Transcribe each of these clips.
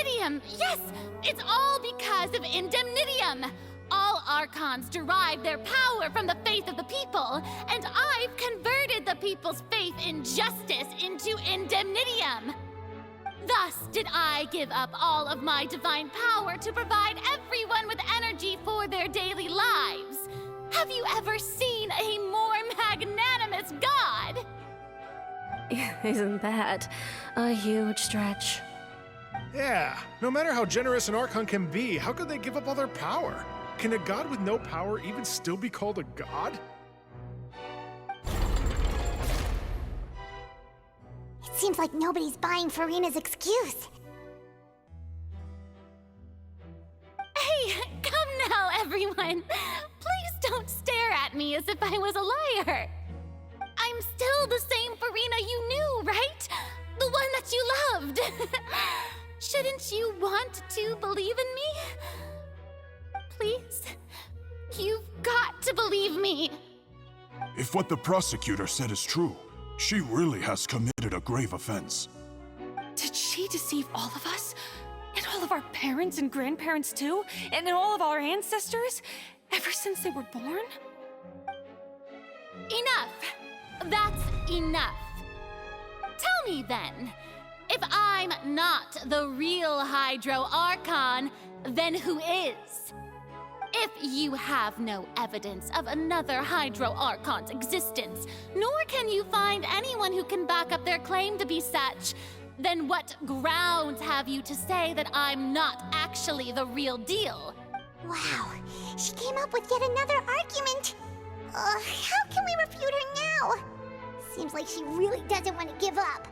Indemnitium! Yes! It's all because of Indemnitium! All Archons derive their power from the faith of the people, and I've converted the people's faith in justice into Indemnitium! Thus did I give up all of my divine power to provide everyone with energy for their daily lives. Have you ever seen a more magnanimous god? Isn't that a huge stretch? Yeah, no matter how generous an Archon can be, how could they give up all their power? Can a god with no power even still be called a god? It seems like nobody's buying Farina's excuse. Hey, come now, everyone! Please don't stare at me as if I was a liar! I'm still the same Farina you knew, right? The one that you loved! Shouldn't you want to believe in me? Please? You've got to believe me! If what the prosecutor said is true, she really has committed a grave offense. Did she deceive all of us? And all of our parents and grandparents too? And all of our ancestors? Ever since they were born? Enough! That's enough. Tell me then, if I'm not the real Hydro Archon, then who is? If you have no evidence of another Hydro Archon's existence, nor can you find anyone who can back up their claim to be such, then what grounds have you to say that I'm not actually the real deal? Wow, she came up with yet another argument. How can we refute her now? Seems like she really doesn't want to give up.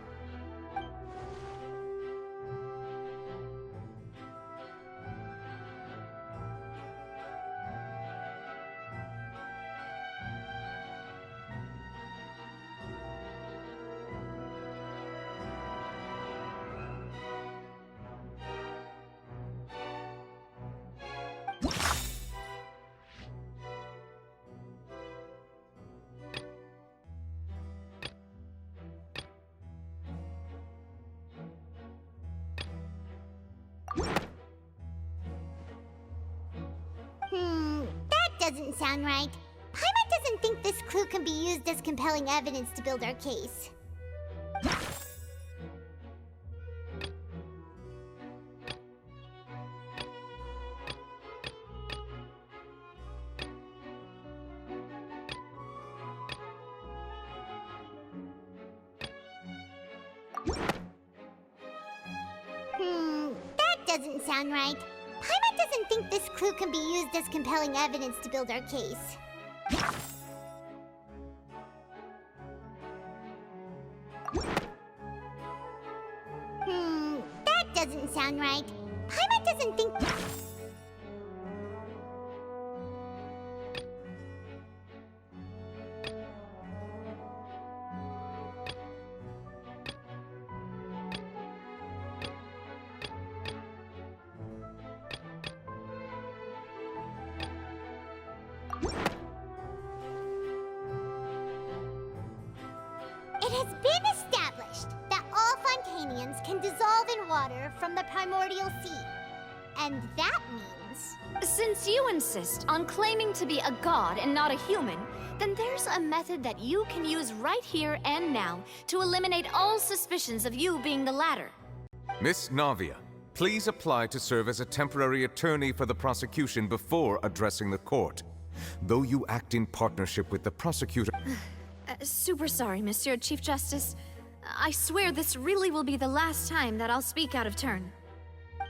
That doesn't sound right. Paimon doesn't think this clue can be used as compelling evidence to build our case. That doesn't sound right. Paimon doesn't think this clue can be used as compelling evidence to build our case. That doesn't sound right. Paimon doesn't think... It has been established that all Fontanians can dissolve in water from the primordial sea. And that means... Since you insist on claiming to be a god and not a human, then there's a method that you can use right here and now to eliminate all suspicions of you being the latter. Miss Navia, please apply to serve as a temporary attorney for the prosecution before addressing the court. Though you act in partnership with the prosecutor... Super sorry, Monsieur Chief Justice. I swear this really will be the last time that I'll speak out of turn.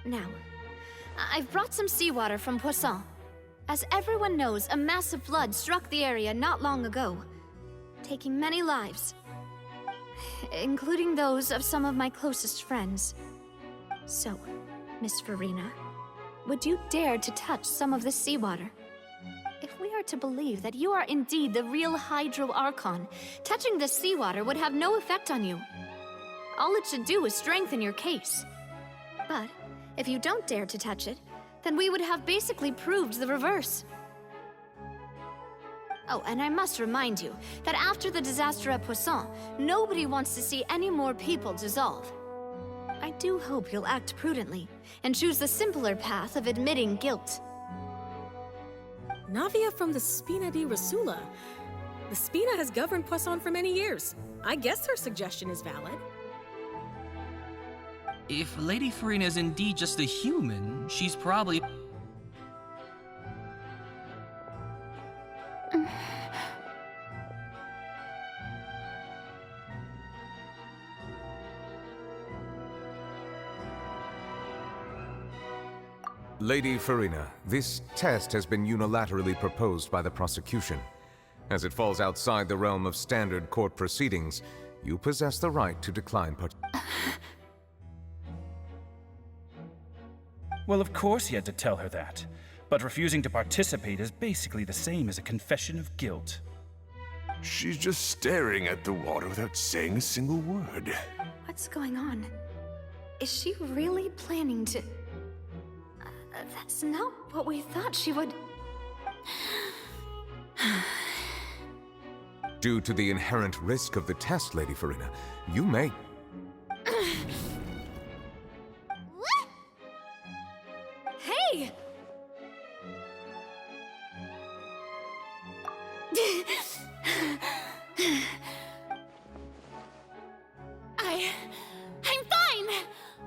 Now, I've brought some seawater from Poisson. As everyone knows, a massive flood struck the area not long ago, taking many lives, including those of some of my closest friends. So, Miss Farina, would you dare to touch some of this seawater? If we are to believe that you are indeed the real Hydro Archon, touching this seawater would have no effect on you. All it should do is strengthen your case. But if you don't dare to touch it, then we would have basically proved the reverse. Oh, and I must remind you that after the disaster at Poisson, nobody wants to see any more people dissolve. I do hope you'll act prudently and choose the simpler path of admitting guilt. Navia from the Spina di Rasula. The Spina has governed Poisson for many years. I guess her suggestion is valid. If Lady Farina is indeed just a human, she's probably... Lady Farina, this test has been unilaterally proposed by the prosecution. As it falls outside the realm of standard court proceedings, you possess the right to decline Well, of course he had to tell her that. But refusing to participate is basically the same as a confession of guilt. She's just staring at the water without saying a single word. What's going on? Is she really planning to... that's not what we thought she would... Due to the inherent risk of the test, Lady Farina, you may... What? Hey! I'm fine!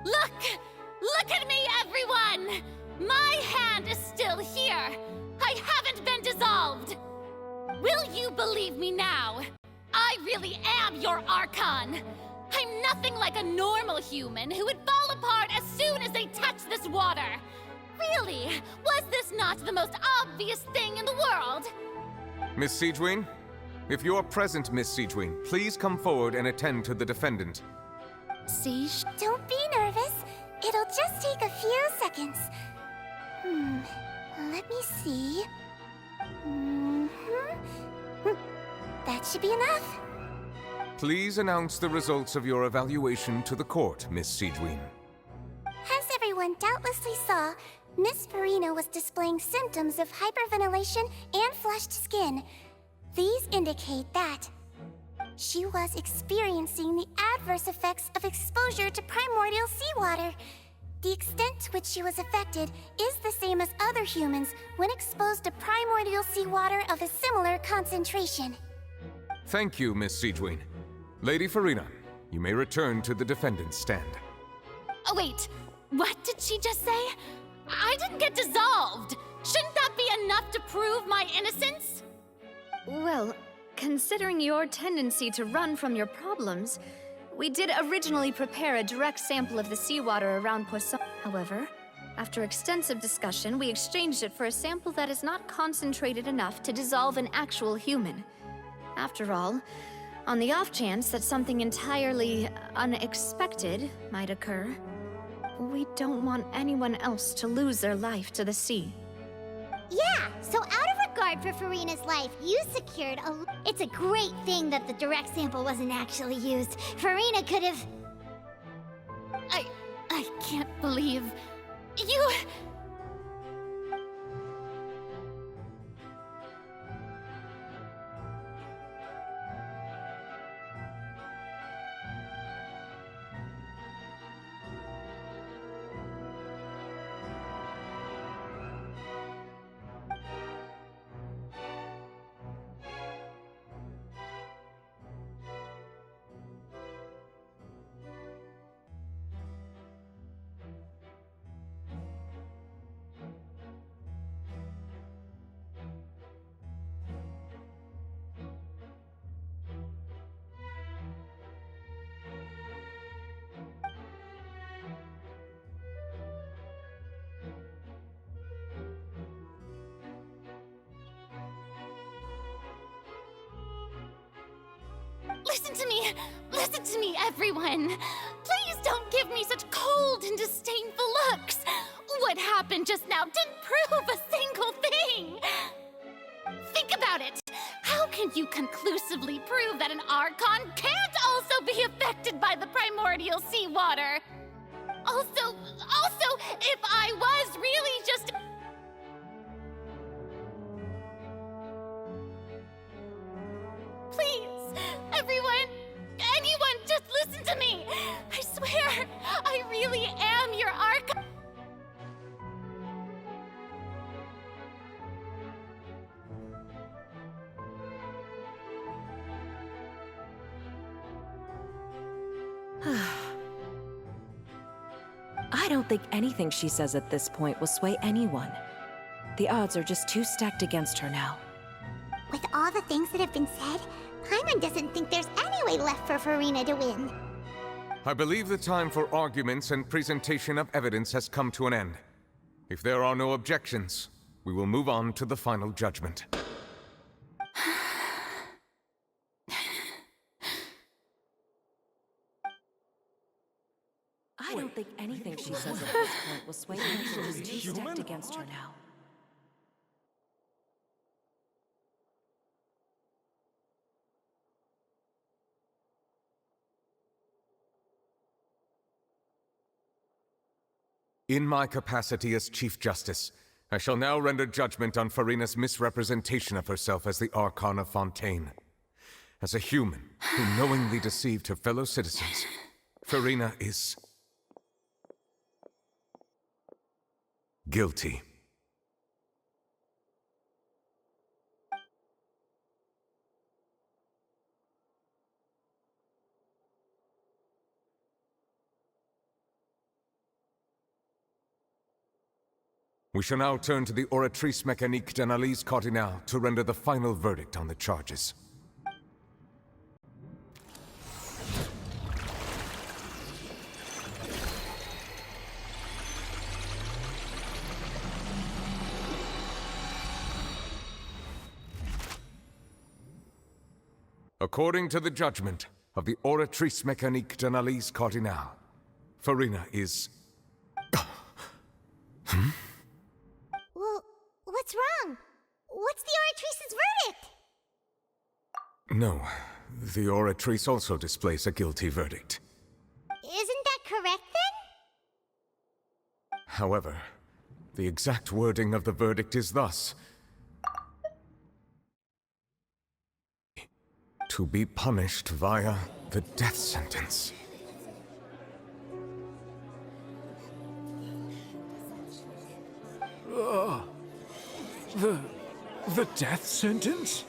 Look at me, everyone! My hand is still here! I haven't been dissolved! Will you believe me now? I really am your Archon! I'm nothing like a normal human who would fall apart as soon as they touch this water! Really? Was this not the most obvious thing in the world? Miss Siegewien? If you're present, Miss Siegewien, please come forward and attend to the defendant. Siege? Don't be nervous. It'll just take a few seconds. Let me see. That should be enough. Please announce the results of your evaluation to the court, Miss Siegewien. As everyone doubtlessly saw, Miss Farina was displaying symptoms of hyperventilation and flushed skin. These indicate that she was experiencing the adverse effects of exposure to primordial seawater. The extent to which she was affected is the same as other humans when exposed to primordial seawater of a similar concentration. Thank you, Miss Siegewien. Lady Farina, you may return to the defendant's stand. Oh, wait. What did she just say? I didn't get dissolved! Shouldn't that be enough to prove my innocence? Well, considering your tendency to run from your problems, we did originally prepare a direct sample of the seawater around Poisson. However, after extensive discussion, we exchanged it for a sample that is not concentrated enough to dissolve an actual human. After all, on the off chance that something entirely unexpected might occur, we don't want anyone else to lose their life to the sea. Yeah, so out of regard for Farina's life, you secured a... It's a great thing that the direct sample wasn't actually used. Farina could have... I can't believe... You... Listen to me, everyone. Please don't give me such cold and disdainful looks. What happened just now didn't prove a single thing. Think about it. How can you conclusively prove that an Archon can't also be affected by the primordial seawater? Also, if I was really just... Please, everyone, anyone, just listen to me. I swear, I really I don't think anything she says at this point will sway anyone. The odds are just too stacked against her now. With all the things that have been said, Paimon doesn't think there's any way left for Furina to win. I believe the time for arguments and presentation of evidence has come to an end. If there are no objections, we will move on to the final judgment. I don't think anything she says at this point will sway anyone. She's too stacked against her now. In my capacity as Chief Justice, I shall now render judgment on Furina's misrepresentation of herself as the Archon of Fontaine. As a human who knowingly deceived her fellow citizens, Furina is guilty. We shall now turn to the Oratrice Mécanique d'Analyse Cardinale to render the final verdict on the charges. According to the judgment of the Oratrice Mécanique d'Analyse Cardinale, Furina is... Well, what's wrong? What's the Oratrice's verdict? No, the Oratrice also displays a guilty verdict. Isn't that correct then? However, the exact wording of the verdict is thus: to be punished via the death sentence. The death sentence?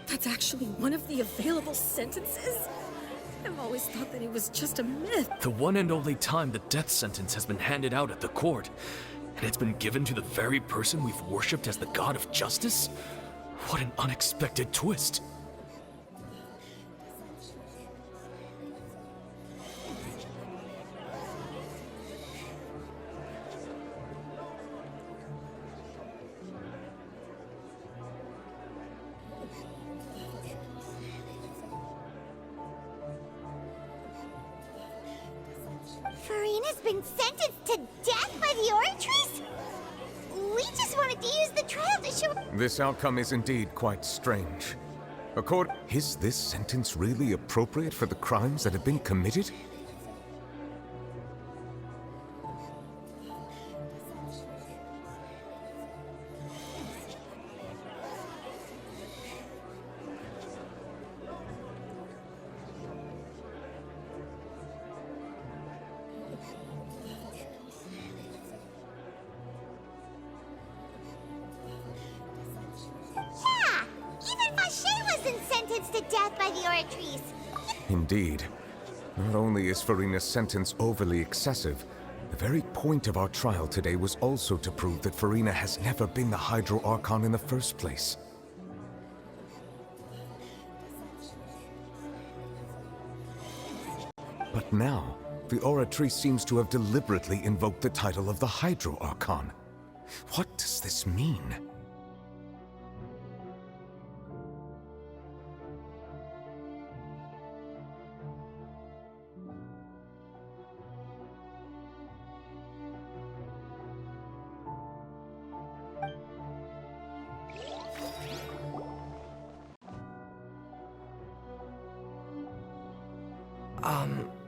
That's actually one of the available sentences? I've always thought that it was just a myth. The one and only time the death sentence has been handed out at the court, and it's been given to the very person we've worshipped as the god of justice? What an unexpected twist. Furina's been sentenced to death by the Oratrice? We just wanted to use the trial to show... This outcome is indeed quite strange. Is this sentence really appropriate for the crimes that have been committed? Yeah! Even Vache wasn't sentenced to death by the Oratrice! Indeed. Not only is Furina's sentence overly excessive, the very point of our trial today was also to prove that Furina has never been the Hydro Archon in the first place. But now, the Oratrice seems to have deliberately invoked the title of the Hydro Archon. What does this mean?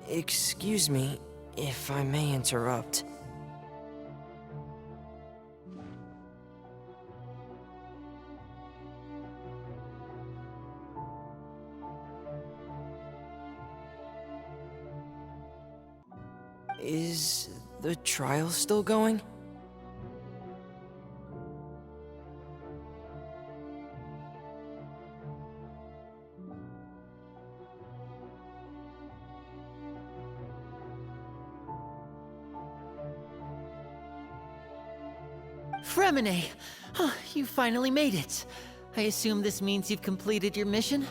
Excuse me, if I may interrupt. Is the trial still going? Fremine! You finally made it. I assume this means you've completed your mission?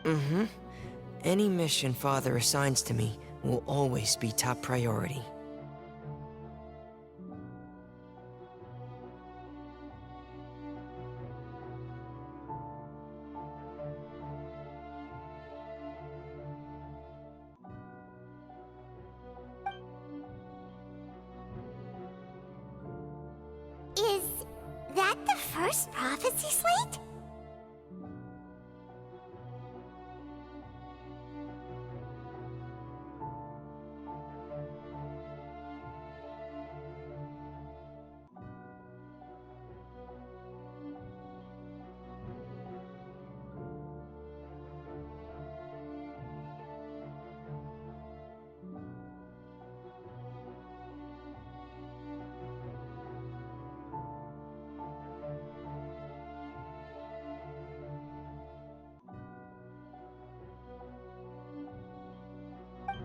Mm-hmm. Any mission Father assigns to me will always be top priority. Is that the first prophecy slate?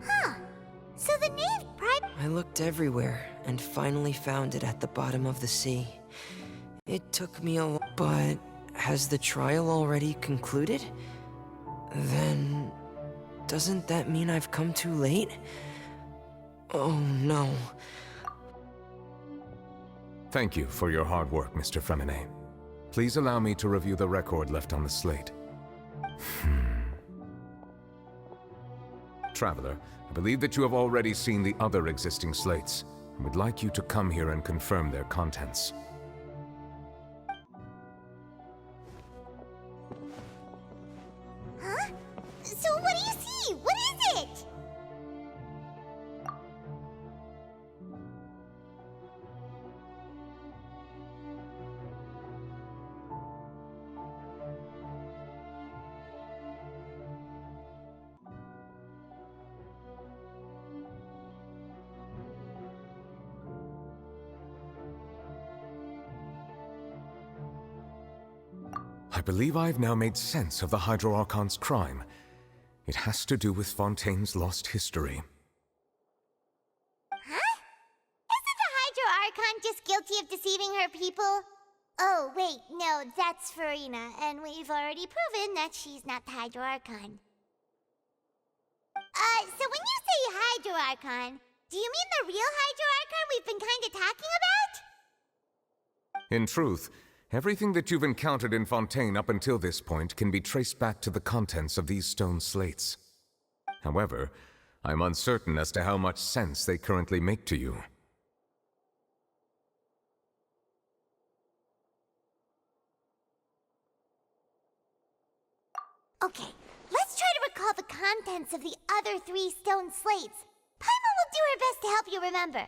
Huh. So the name I looked everywhere and finally found it at the bottom of the sea. It took me a but has the trial already concluded? Then doesn't that mean I've come too late? Oh no. Thank you for your hard work, Mr. Fremine. Please allow me to review the record left on the slate. Traveler, I believe that you have already seen the other existing slates, and would like you to come here and confirm their contents. Huh? So what do you see? What is it? I believe I've now made sense of the Hydro Archon's crime. It has to do with Fontaine's lost history. Huh? Isn't the Hydro Archon just guilty of deceiving her people? Oh, wait, no, that's Farina, and we've already proven that she's not the Hydro Archon. So when you say Hydro Archon, do you mean the real Hydro Archon we've been kinda talking about? In truth, everything that you've encountered in Fontaine up until this point can be traced back to the contents of these stone slates. However, I'm uncertain as to how much sense they currently make to you. Okay, let's try to recall the contents of the other 3 stone slates. Paimon will do her best to help you remember.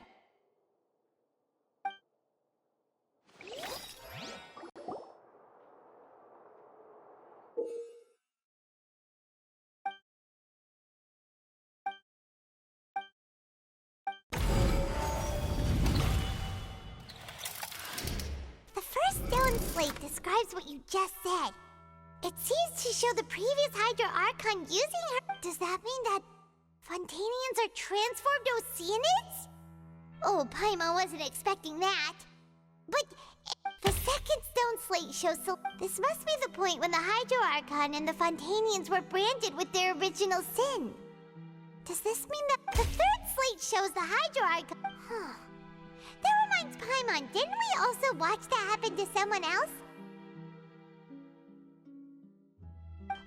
The first stone slate describes what you just said. It seems to show the previous Hydro Archon using her. Does that mean that Fontanians are transformed Oceanids? Oh, Paimon wasn't expecting that. But the second stone slate shows this must be the point when the Hydro Archon and the Fontanians were branded with their original sin. Does this mean that the third slate shows the Hydro Archon? Huh. That reminds Paimon, didn't we also watch that happen to someone else?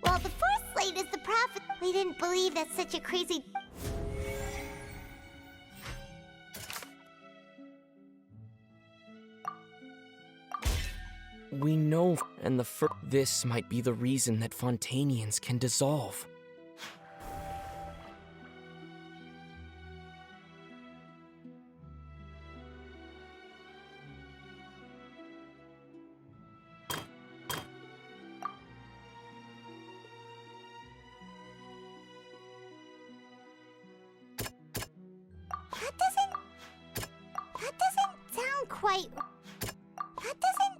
Well, the fourth slate is the prophet. We didn't believe that such a crazy... We know know, and this might be the reason that Fontanians can dissolve. That doesn't sound quite... That doesn't...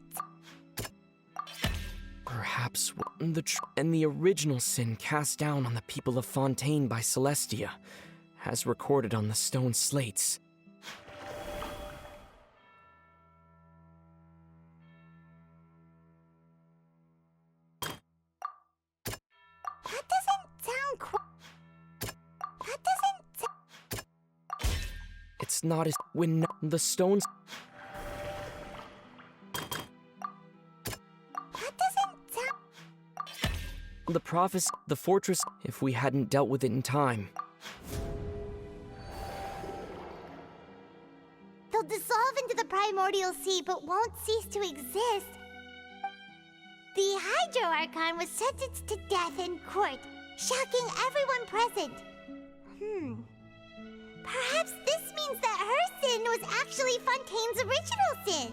Perhaps the original sin cast down on the people of Fontaine by Celestia, as recorded on the stone slates. That doesn't sound quite... That doesn't... It's not as when the stones. That doesn't sound... The prophecy, the fortress, if we hadn't dealt with it in time. They'll dissolve into the primordial sea, but won't cease to exist. The Hydro Archon was sentenced to death in court, shocking everyone present. Perhaps this means that her sin was actually Fontaine's original sin.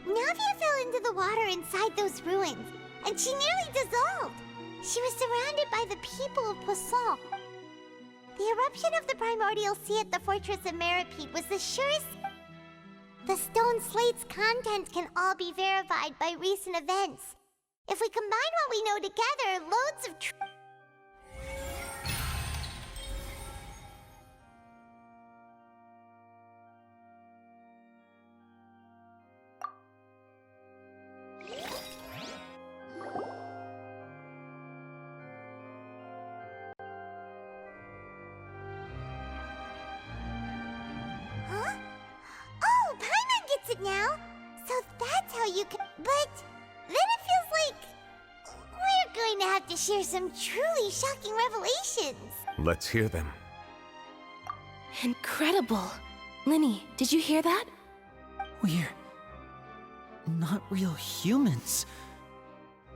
Navia fell into the water inside those ruins, and she nearly dissolved. She was surrounded by the people of Poisson. The eruption of the primordial sea at the fortress of Meripede was the surest... The stone slate's contents can all be verified by recent events. If we combine what we know together, loads of Huh? Oh, Paimon gets it now! So that's how you can... But then it feels like... We're going to have to share some truly shocking revelations. Let's hear them. Incredible. Linny, did you hear that? We're not real humans.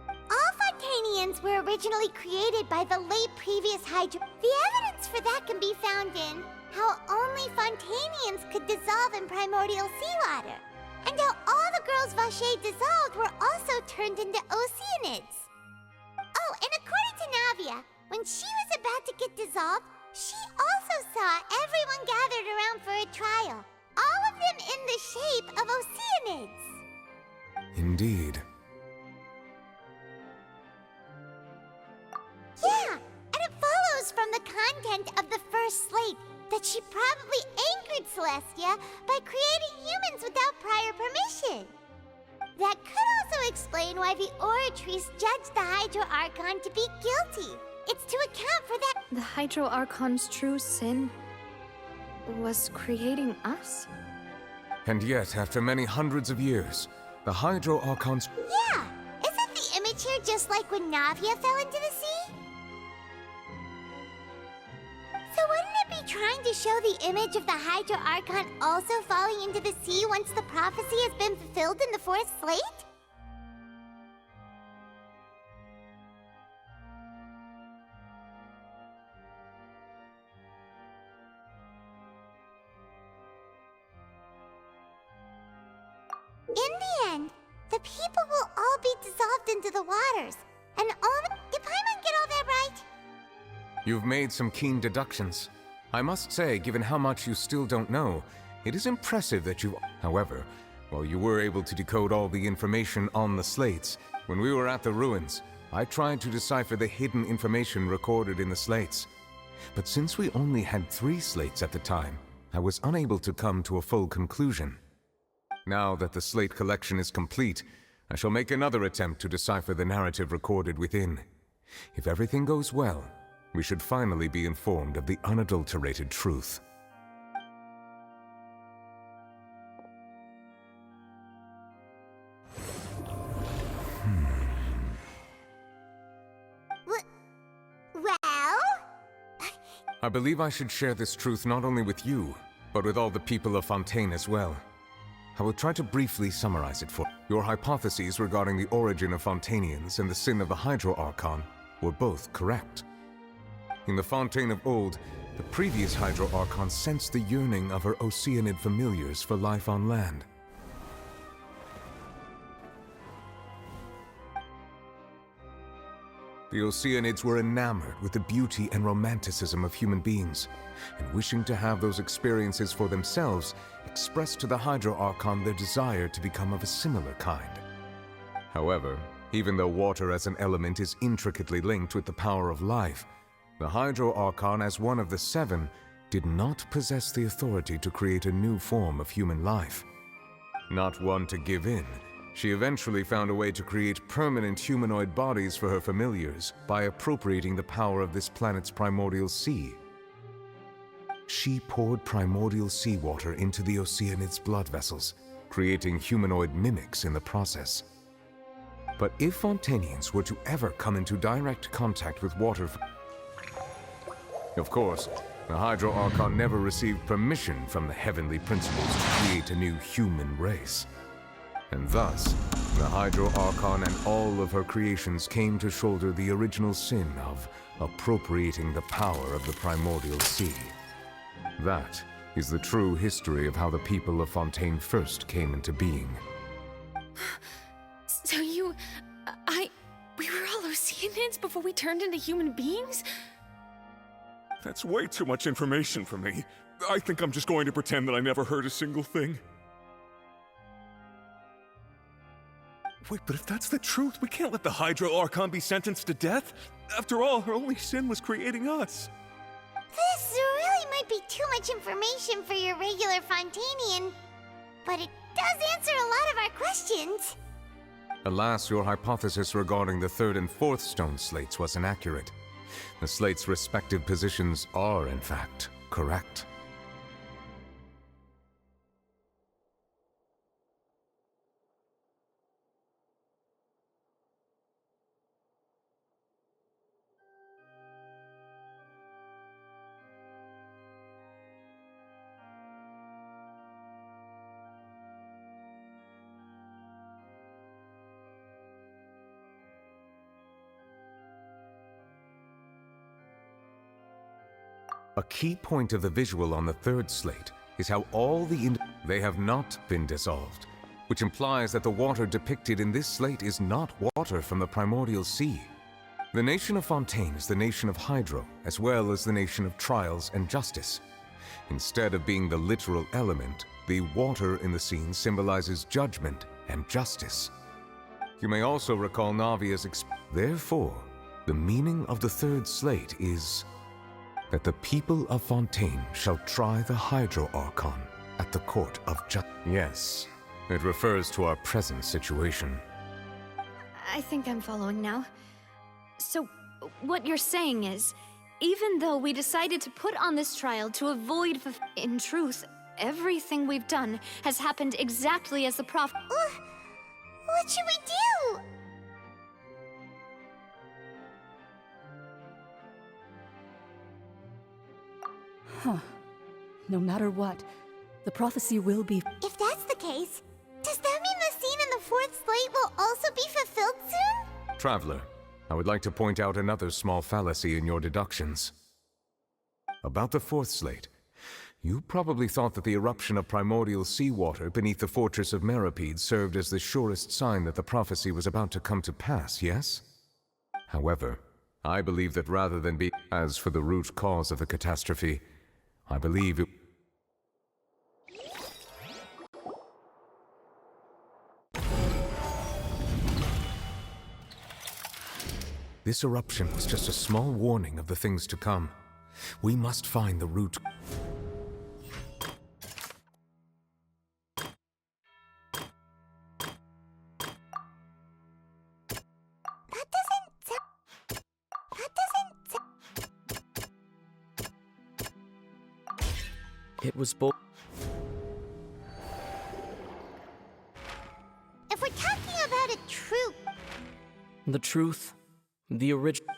All Fontanians were originally created by the late previous Hydra. The evidence for that can be found in how only Fontanians could dissolve in primordial seawater, and how all the girls Vacher dissolved were also turned into Oceanids. Oh, and according to Navia, when she was about to get dissolved, she also saw everyone gathered around for a trial, all of them in the shape of Oceanids. Indeed. Yeah, and it follows from the content of the first slate that she probably angered Celestia by creating humans without prior permission. That could also explain why the Oratrice judged the Hydro Archon to be guilty. It's to account for that. The Hydro Archon's true sin was creating us? And yet, after many hundreds of years, the Hydro Archon's... Yeah! Isn't the image here just like when Navia fell into the sea? So wouldn't it be trying to show the image of the Hydro Archon also falling into the sea once the prophecy has been fulfilled in the fourth slate? In the end, the people will all be dissolved into the waters, and all... Did Paimon get all that right? You've made some keen deductions. I must say, given how much you still don't know, it is impressive that you... However, while you were able to decode all the information on the slates, when we were at the ruins, I tried to decipher the hidden information recorded in the slates. But since we only had 3 slates at the time, I was unable to come to a full conclusion. Now that the slate collection is complete, I shall make another attempt to decipher the narrative recorded within. If everything goes well, we should finally be informed of the unadulterated truth. Well, I believe I should share this truth not only with you, but with all the people of Fontaine as well. I will try to briefly summarize it for you. Your hypotheses regarding the origin of Fontainians and the sin of the Hydro Archon were both correct. In the Fontaine of old, the previous Hydro Archon sensed the yearning of her Oceanid familiars for life on land. The Oceanids were enamored with the beauty and romanticism of human beings, and wishing to have those experiences for themselves, expressed to the Hydro Archon their desire to become of a similar kind. However, even though water as an element is intricately linked with the power of life, the Hydro Archon, as one of the seven, did not possess the authority to create a new form of human life. Not one to give in, she eventually found a way to create permanent humanoid bodies for her familiars by appropriating the power of this planet's primordial sea. She poured primordial seawater into the Oceanids' blood vessels, creating humanoid mimics in the process. But if Fontainians were to ever come into direct contact with water... Of course, the Hydro Archon never received permission from the heavenly principles to create a new human race. And thus, the Hydro Archon and all of her creations came to shoulder the original sin of appropriating the power of the primordial sea. That is the true history of how the people of Fontaine first came into being. So we were all Oceanids before we turned into human beings? That's way too much information for me. I think I'm just going to pretend that I never heard a single thing. Wait, but if that's the truth, we can't let the Hydro Archon be sentenced to death. After all, her only sin was creating us. This really might be too much information for your regular Fontainian, but it does answer a lot of our questions. Alas, your hypothesis regarding the third and fourth stone slates was inaccurate. The slates' respective positions are, in fact, correct. A key point of the visual on the third slate is how all they have not been dissolved, which implies that the water depicted in this slate is not water from the primordial sea. The nation of Fontaine is the nation of Hydro, as well as the nation of trials and justice. Instead of being the literal element, the water in the scene symbolizes judgment and justice. You may also recall Navia's Therefore, the meaning of the third slate is that the people of Fontaine shall try the Hydro Archon at the court of justice. Yes, it refers to our present situation. I think I'm following now. So, what you're saying is, even though we decided to put on this trial to avoid in truth, everything we've done has happened exactly as the prophet... What should we do? Huh. No matter what, the prophecy will be... If that's the case, does that mean the scene in the fourth slate will also be fulfilled soon? Traveler, I would like to point out another small fallacy in your deductions. About the fourth slate, you probably thought that the eruption of primordial seawater beneath the fortress of Meripede served as the surest sign that the prophecy was about to come to pass, yes? However, I believe that rather than be... As for the root cause of the catastrophe, I believe it... This eruption was just a small warning of the things to come. We must find the root... It was both. If we're talking about a troop... The truth, the original.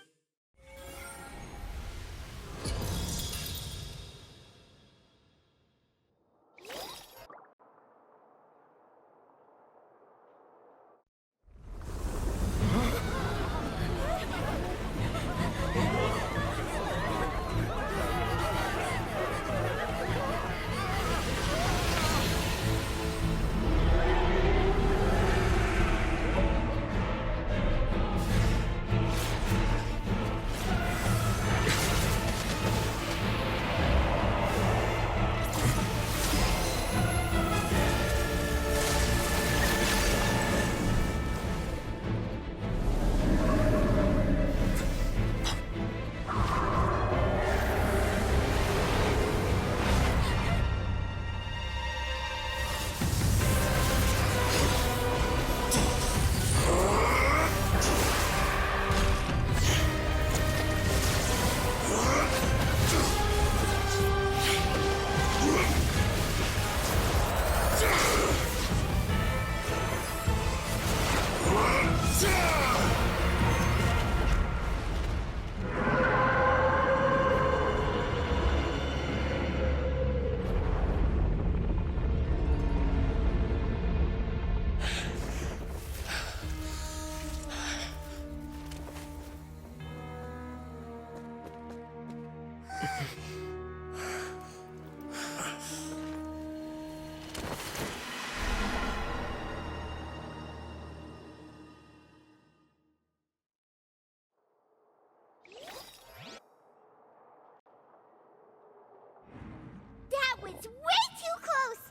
That was way too close!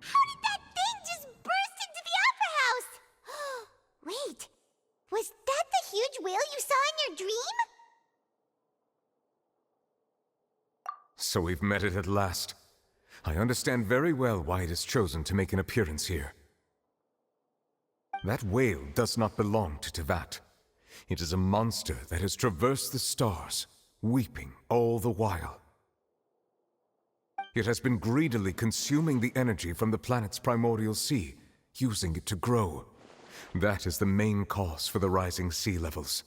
How did that thing just burst into the Opera House? Wait, was that the huge whale you saw in your dream? So we've met it at last. I understand very well why it has chosen to make an appearance here. That whale does not belong to Tevat. It is a monster that has traversed the stars, weeping all the while. It has been greedily consuming the energy from the planet's primordial sea, using it to grow. That is the main cause for the rising sea levels.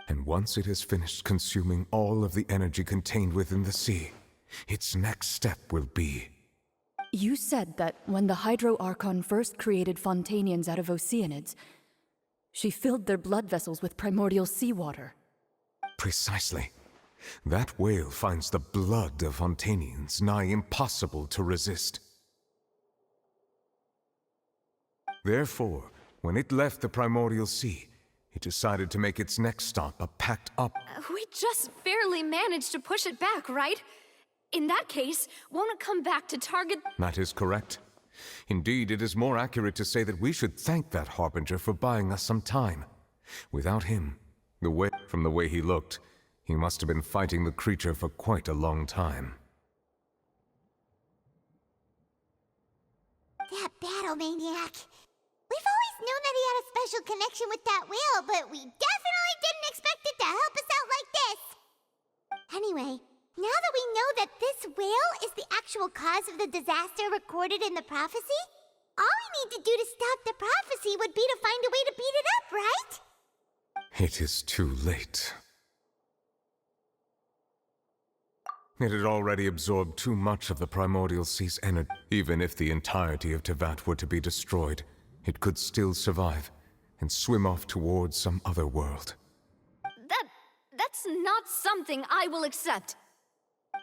And once it has finished consuming all of the energy contained within the sea, its next step will be... You said that when the Hydro Archon first created Fontanians out of Oceanids, she filled their blood vessels with primordial seawater. Precisely. That whale finds the blood of Fontanians nigh impossible to resist. Therefore, when it left the primordial sea, it decided to make its next stop a packed up... We just barely managed to push it back, right? In that case, won't it come back to target... That is correct. Indeed, it is more accurate to say that we should thank that Harbinger for buying us some time. Without him, from the way he looked, he must have been fighting the creature for quite a long time. That battle maniac. We've always known that he had a special connection with that whale, but we definitely didn't expect it to help us out like this. Anyway, now that we know that this whale is the actual cause of the disaster recorded in the prophecy, all we need to do to stop the prophecy would be to find a way to beat it up, right? It is too late. It had already absorbed too much of the primordial sea's energy. Even if the entirety of Tevat were to be destroyed, it could still survive and swim off towards some other world. That's not something I will accept.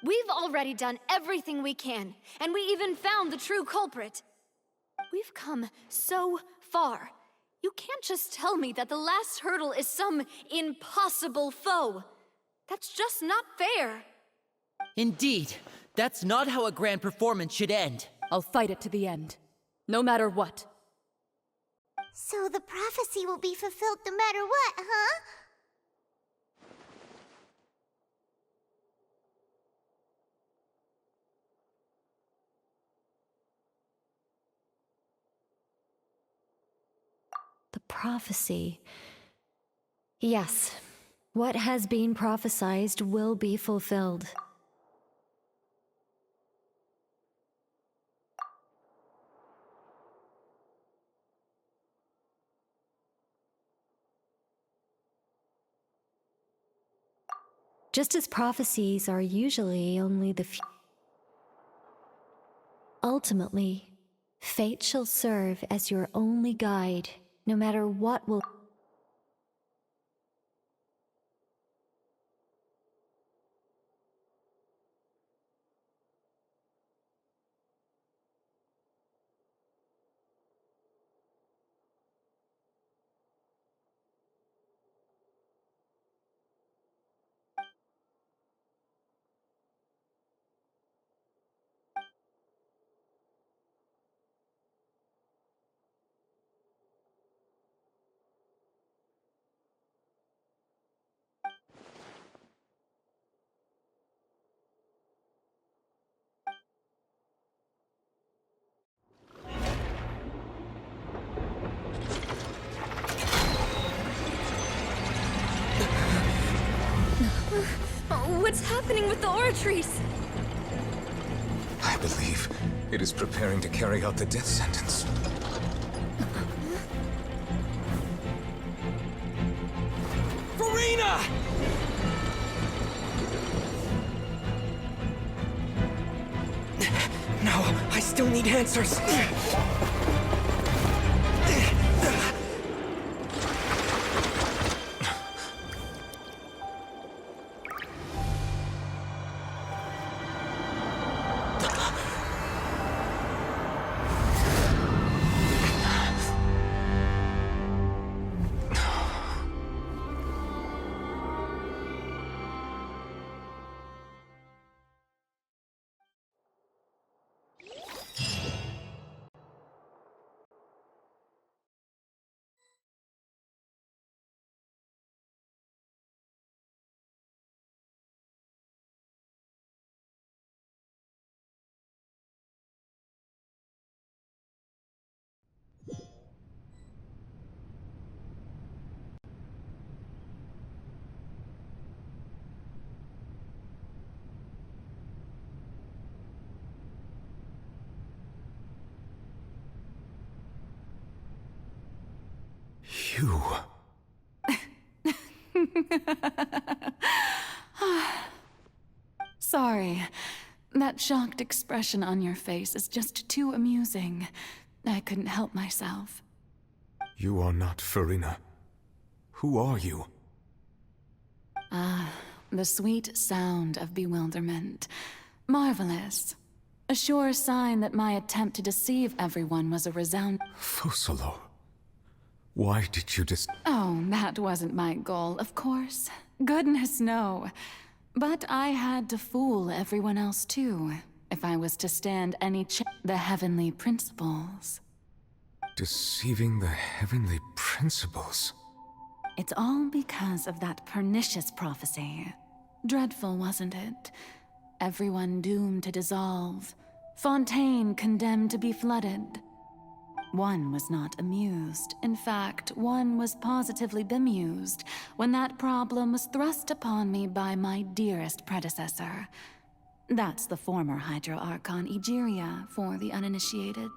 We've already done everything we can, and we even found the true culprit. We've come so far. You can't just tell me that the last hurdle is some impossible foe. That's just not fair. Indeed, that's not how a grand performance should end. I'll fight it to the end, no matter what. So the prophecy will be fulfilled no matter what, huh? The prophecy. Yes, what has been prophesied will be fulfilled. Just as prophecies are usually only the few. Ultimately, fate shall serve as your only guide, no matter what will... What's happening with the oratories? I believe it is preparing to carry out the death sentence. Farina! No, I still need answers. You. Sorry. That shocked expression on your face is just too amusing. I couldn't help myself. You are not Farina. Who are you? Ah, the sweet sound of bewilderment. Marvelous. A sure sign that my attempt to deceive everyone was a resound— Focalor. Why did you Oh, that wasn't my goal, of course. Goodness, no. But I had to fool everyone else too, if I was to stand any the heavenly principles. Deceiving the heavenly principles? It's all because of that pernicious prophecy. Dreadful, wasn't it? Everyone doomed to dissolve. Fontaine condemned to be flooded. One was not amused. In fact, one was positively bemused when that problem was thrust upon me by my dearest predecessor. That's the former Hydro Archon Egeria, for the uninitiated.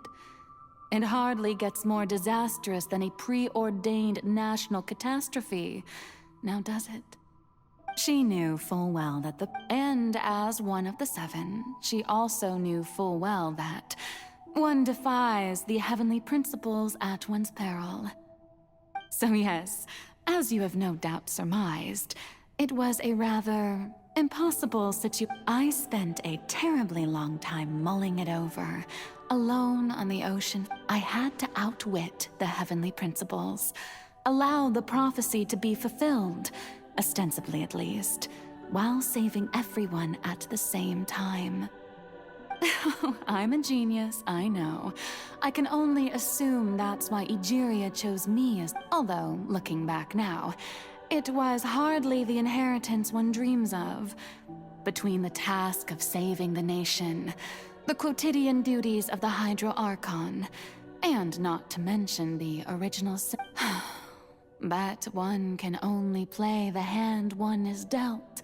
It hardly gets more disastrous than a preordained national catastrophe, now does it? She knew full well that and as one of the seven, she also knew full well that one defies the heavenly principles at one's peril. So yes, as you have no doubt surmised, it was a rather impossible situation. I spent a terribly long time mulling it over, alone on the ocean. I had to outwit the heavenly principles, allow the prophecy to be fulfilled, ostensibly at least, while saving everyone at the same time. I'm a genius, I know. I can only assume that's why Egeria chose me as— although, looking back now, it was hardly the inheritance one dreams of. Between the task of saving the nation, the quotidian duties of the Hydro Archon, and not to mention the original but one can only play the hand one is dealt.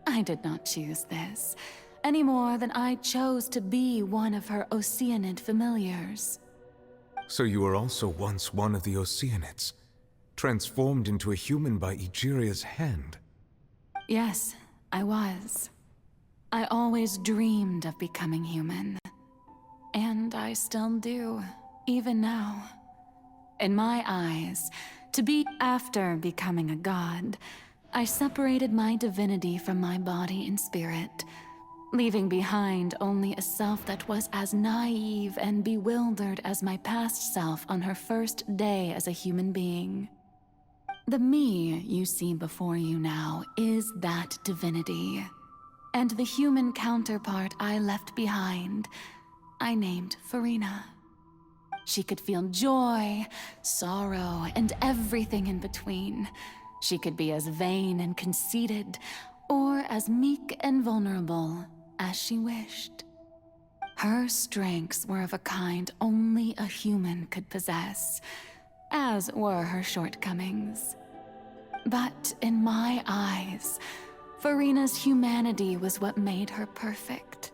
I did not choose this, any more than I chose to be one of her Oceanid familiars. So you were also once one of the Oceanids, transformed into a human by Egeria's hand? Yes, I was. I always dreamed of becoming human. And I still do, even now. In my eyes, to be after becoming a god, I separated my divinity from my body and spirit, leaving behind only a self that was as naive and bewildered as my past self on her first day as a human being. The me you see before you now is that divinity, and the human counterpart I left behind, I named Farina. She could feel joy, sorrow, and everything in between. She could be as vain and conceited, or as meek and vulnerable as she wished. Her strengths were of a kind only a human could possess, as were her shortcomings. But in my eyes, Farina's humanity was what made her perfect.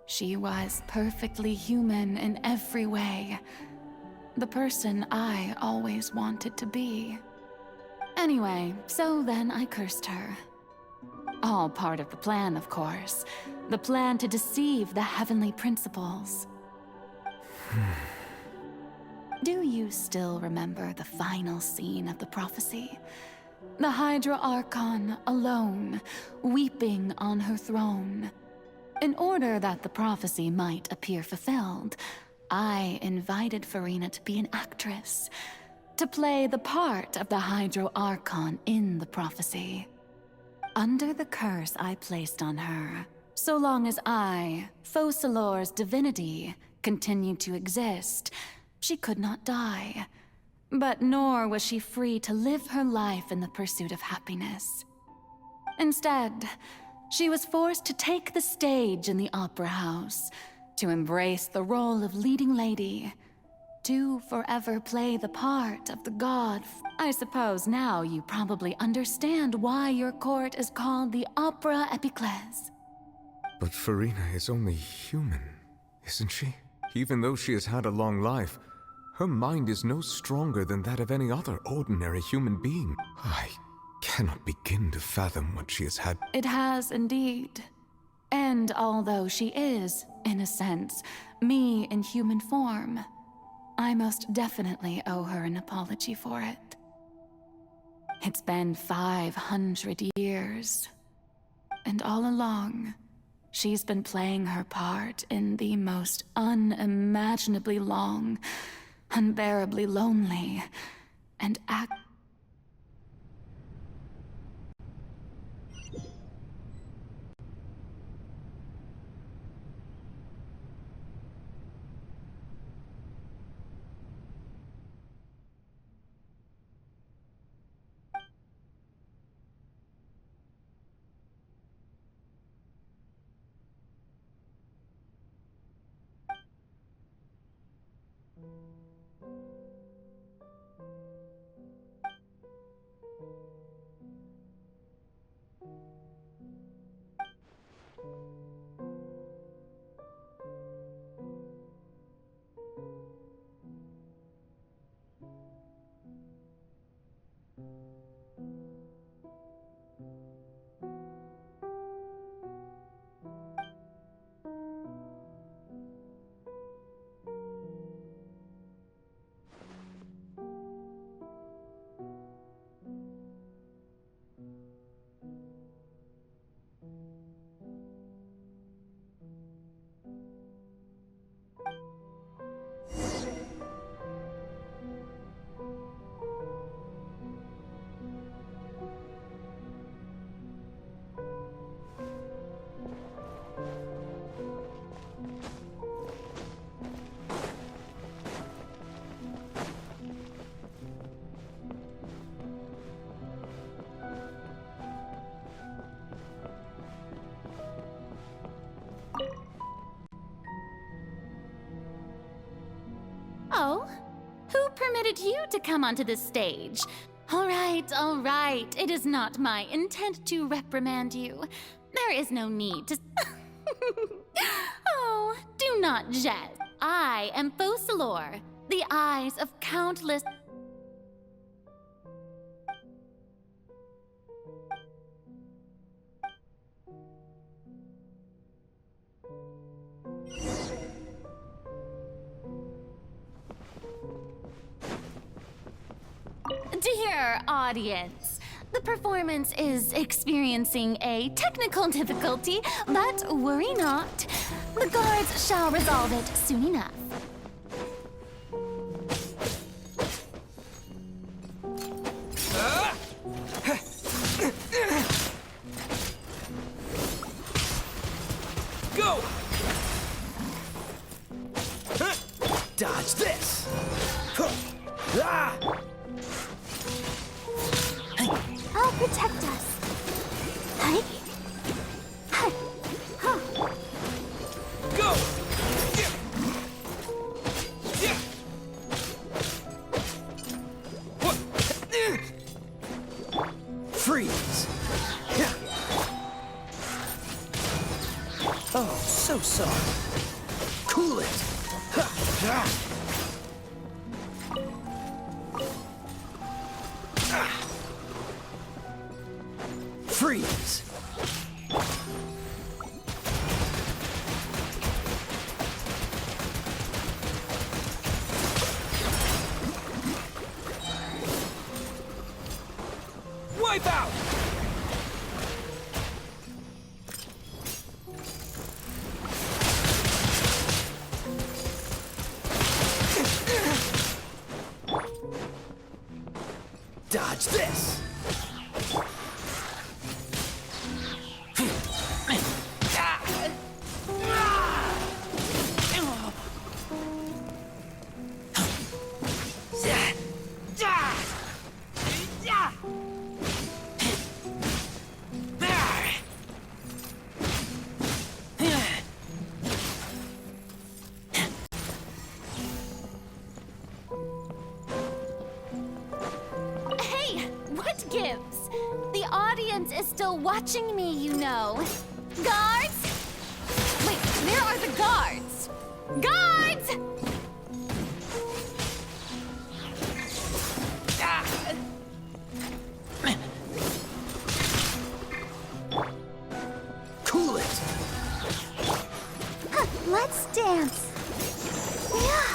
She was perfectly human in every way. The person I always wanted to be. Anyway, so then I cursed her. All part of the plan, of course. The plan to deceive the heavenly principles. Do you still remember the final scene of the prophecy? The Hydra Archon alone, weeping on her throne. In order that the prophecy might appear fulfilled, I invited Farina to be an actress, to play the part of the Hydro Archon in the prophecy. Under the curse I placed on her, so long as I, Focalor's divinity, continued to exist, she could not die. But nor was she free to live her life in the pursuit of happiness. Instead, she was forced to take the stage in the opera house, to embrace the role of leading lady, to forever play the part of the god. I suppose now you probably understand why your court is called the Opera Epiclese. But Farina is only human, isn't she? Even though she has had a long life, Her mind is no stronger than that of any other ordinary human being. I cannot begin to fathom what she has had. It has indeed. And although she is, in a sense, me in human form, I most definitely owe her an apology for it. It's been 500 years. And all along, she's been playing her part in the most unimaginably long, unbearably lonely, and Oh, who permitted you to come onto this stage? All right. It is not my intent to reprimand you. There is no need to... Oh, do not jest. I am Fosalor, the eyes of countless... Dear audience, the performance is experiencing a technical difficulty, but worry not. The guards shall resolve it soon enough. Go! Dodge this! I'll protect us. Hi. Go! Freeze! Oh, so sorry. Cool it! Freeze! Wipe out! Dodge this! Gives. The audience is still watching me, you know. Guards? Wait, where are the guards? Guards! Let's dance. Yeah.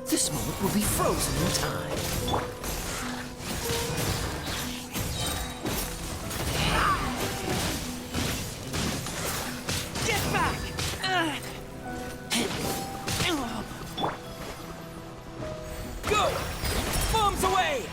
This moment will be frozen in time. Get back! Go! Bombs away!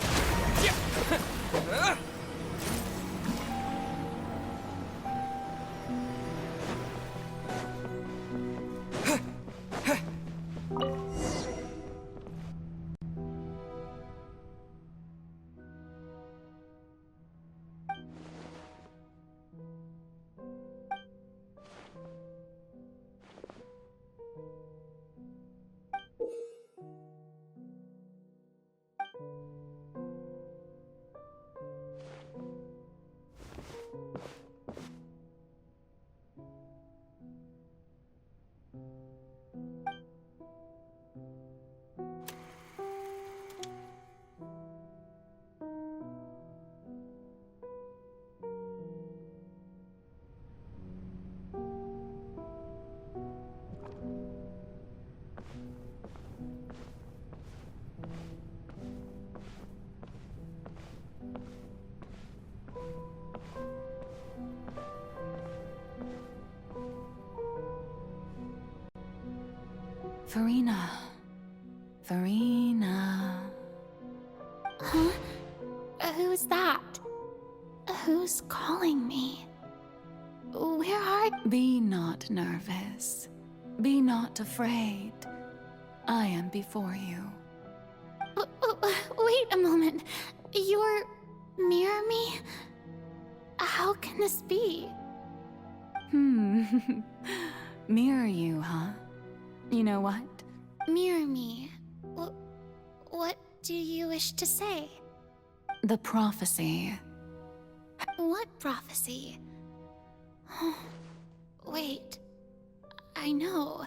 Farina. Farina. Huh? Who's that? Who's calling me? Where are... Be not nervous. Be not afraid. I am before you. Wait a moment. You're... near me? How can this be? Mirror you, huh? You know what? Mirror me. What do you wish to say? The prophecy. What prophecy? Wait. I know.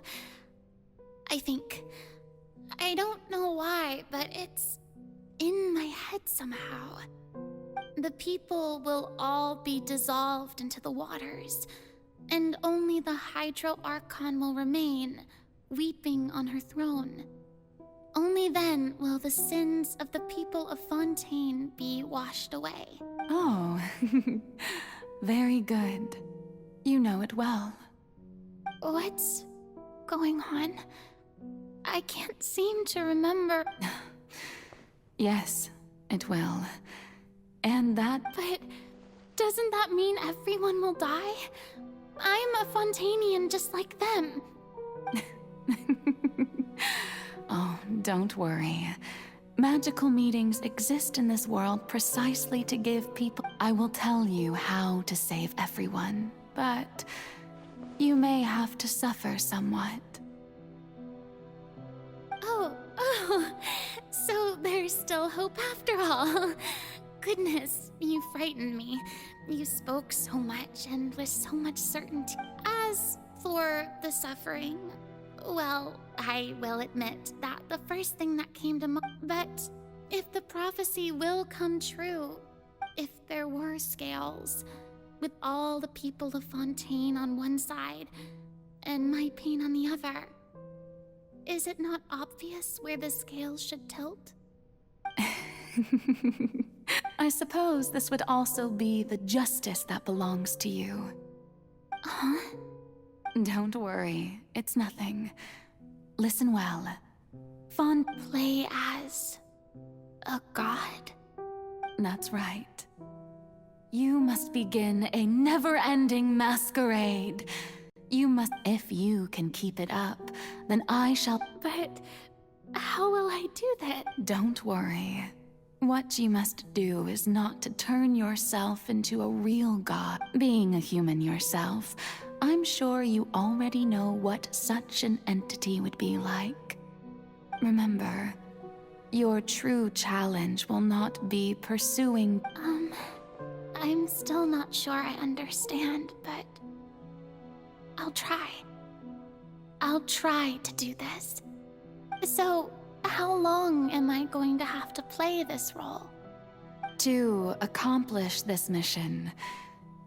I think. I don't know why, but it's in my head somehow. The people will all be dissolved into the waters, and only the Hydro Archon will remain, weeping on her throne. Only then will the sins of the people of Fontaine be washed away. Oh, very good. You know it well. What's going on? I can't seem to remember. Yes, it will. And that... But doesn't that mean everyone will die? I'm a Fontainian just like them. Oh, don't worry. Magical meetings exist in this world precisely to give people... I will tell you how to save everyone, but you may have to suffer somewhat. Oh, so there's still hope after all. Goodness, you frightened me. You spoke so much and with so much certainty. As for the suffering, well, I will admit that the first thing that came to mind. But if the prophecy will come true, if there were scales, with all the people of Fontaine on one side and my pain on the other, Is it not obvious where the scales should tilt? I suppose this would also be the justice that belongs to you. Huh? Don't worry, it's nothing. Listen well. Play as a god? That's right. You must begin a never-ending masquerade. You must. If you can keep it up, then I shall. But how will I do that? Don't worry. What you must do is not to turn yourself into a real god. Being a human yourself, I'm sure you already know what such an entity would be like. Remember, your true challenge will not be pursuing. I'm still not sure I understand, but I'll try. I'll try to do this. So, how long am I going to have to play this role? To accomplish this mission,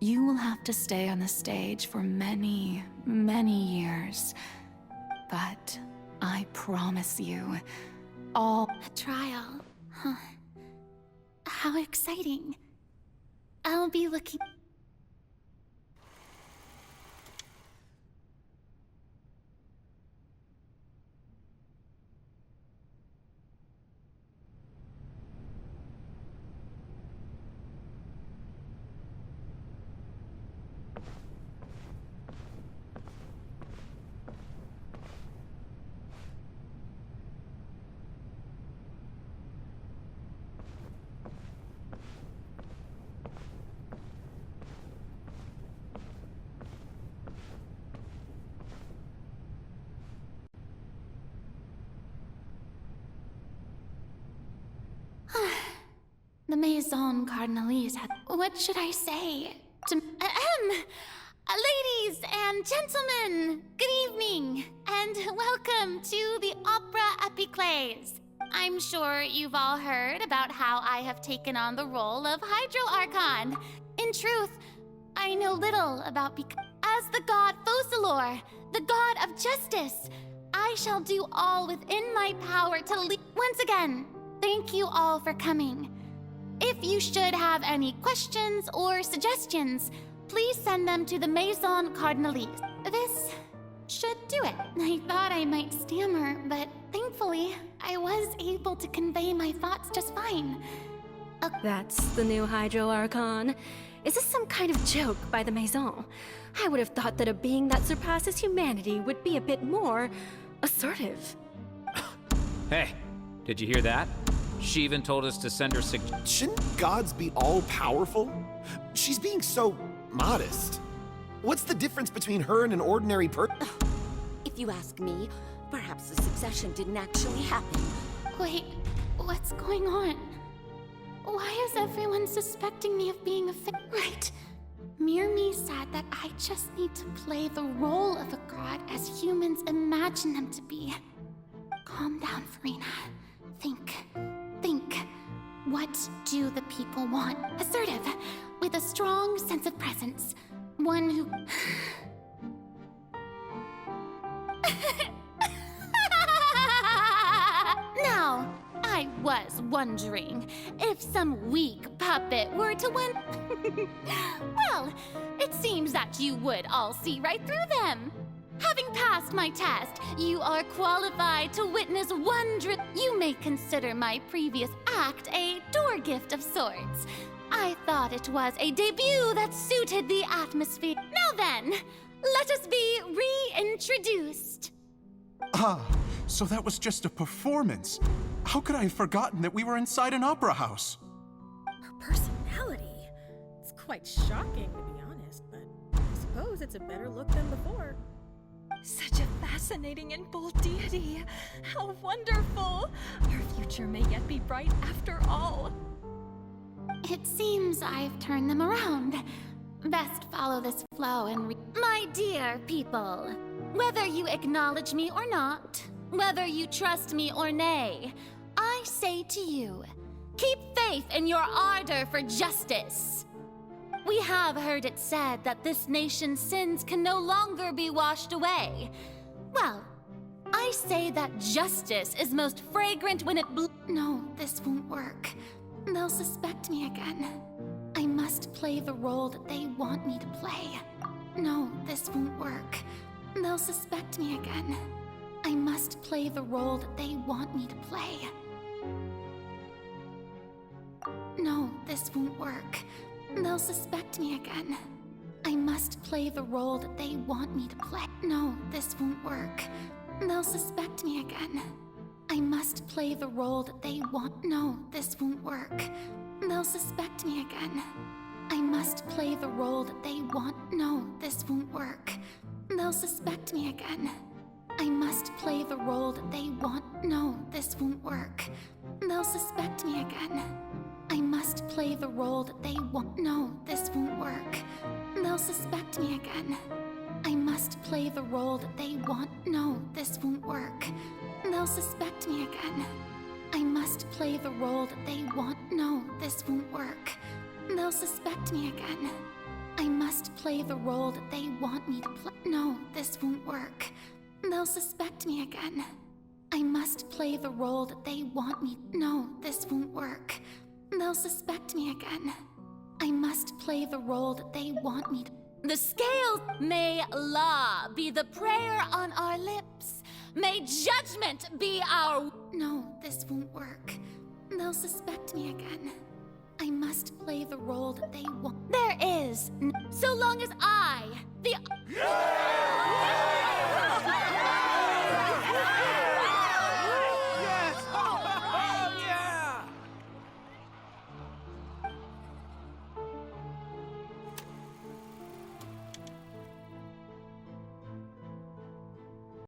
you will have to stay on the stage for many, many years. But I promise you, A trial, huh? How exciting. I'll be looking... The Maison Cardinalise had... What should I say? Ladies and gentlemen, good evening, and welcome to the Opera Epiclese. I'm sure you've all heard about how I have taken on the role of Hydro Archon. In truth, I know little about as the god Focalor, the god of justice. I shall do all within my power to lead. Once again, thank you all for coming. If you should have any questions or suggestions, please send them to the Maison Cardinalise. This should do it. I thought I might stammer, but thankfully, I was able to convey my thoughts just fine. That's the new Hydro Archon. Is this some kind of joke by the Maison? I would have thought that a being that surpasses humanity would be a bit more assertive. Hey, did you hear that? She even told us to send her Shouldn't gods be all-powerful? She's being so modest. What's the difference between her and an ordinary person? If you ask me, perhaps the succession didn't actually happen. Wait, what's going on? Why is everyone suspecting me of being a Right. Mirmi said that I just need to play the role of a god as humans imagine them to be. Calm down, Farina. Think. What do the people want? Assertive, with a strong sense of presence. One who... Now, I was wondering if some weak puppet were to win... Well, it seems that you would all see right through them. Having passed my test, you are qualified to witness wondrous... You may consider my previous act a door gift of sorts. I thought it was a debut that suited the atmosphere. Now then, let us be reintroduced. Ah, so that was just a performance. How could I have forgotten that we were inside an opera house? Her personality. It's quite shocking, to be honest, but I suppose it's a better look than before. Such a fascinating and bold deity. How wonderful! Our future may yet be bright after all. It seems I've turned them around. Best follow this flow and My dear people, whether you acknowledge me or not, whether you trust me or nay, I say to you, keep faith in your ardor for justice. We have heard it said that this nation's sins can no longer be washed away. Well, I say that justice is most fragrant when it No, this won't work. They'll suspect me again. I must play the role that they want me to play. No, this won't work. They'll suspect me again. I must play the role that they want me to play. No, this won't work. They'll suspect me again. I must play the role that they want me to play. No, this won't work. They'll suspect me again. I must play the role that they want. No, this won't work. They'll suspect me again. I must play the role that they want. No, this won't work. They'll suspect me again. I must play the role that they want. No, this won't work. They'll suspect me again. I must play the role that they want. No, this won't work. They'll suspect me again. I must play the role that they want. No, this won't work. They'll suspect me again. I must play the role that they want. No, this won't work. They'll suspect me again. I must play the role that they want me to play. No, this won't work. They'll suspect me again. I must play the role that they want me. No, this won't work. They'll suspect me again. I must play the role that they want me to. The scales may law be the prayer on our lips. May judgment be our. No, this won't work. They'll suspect me again. I must play the role that they want. There is. So long as I, the.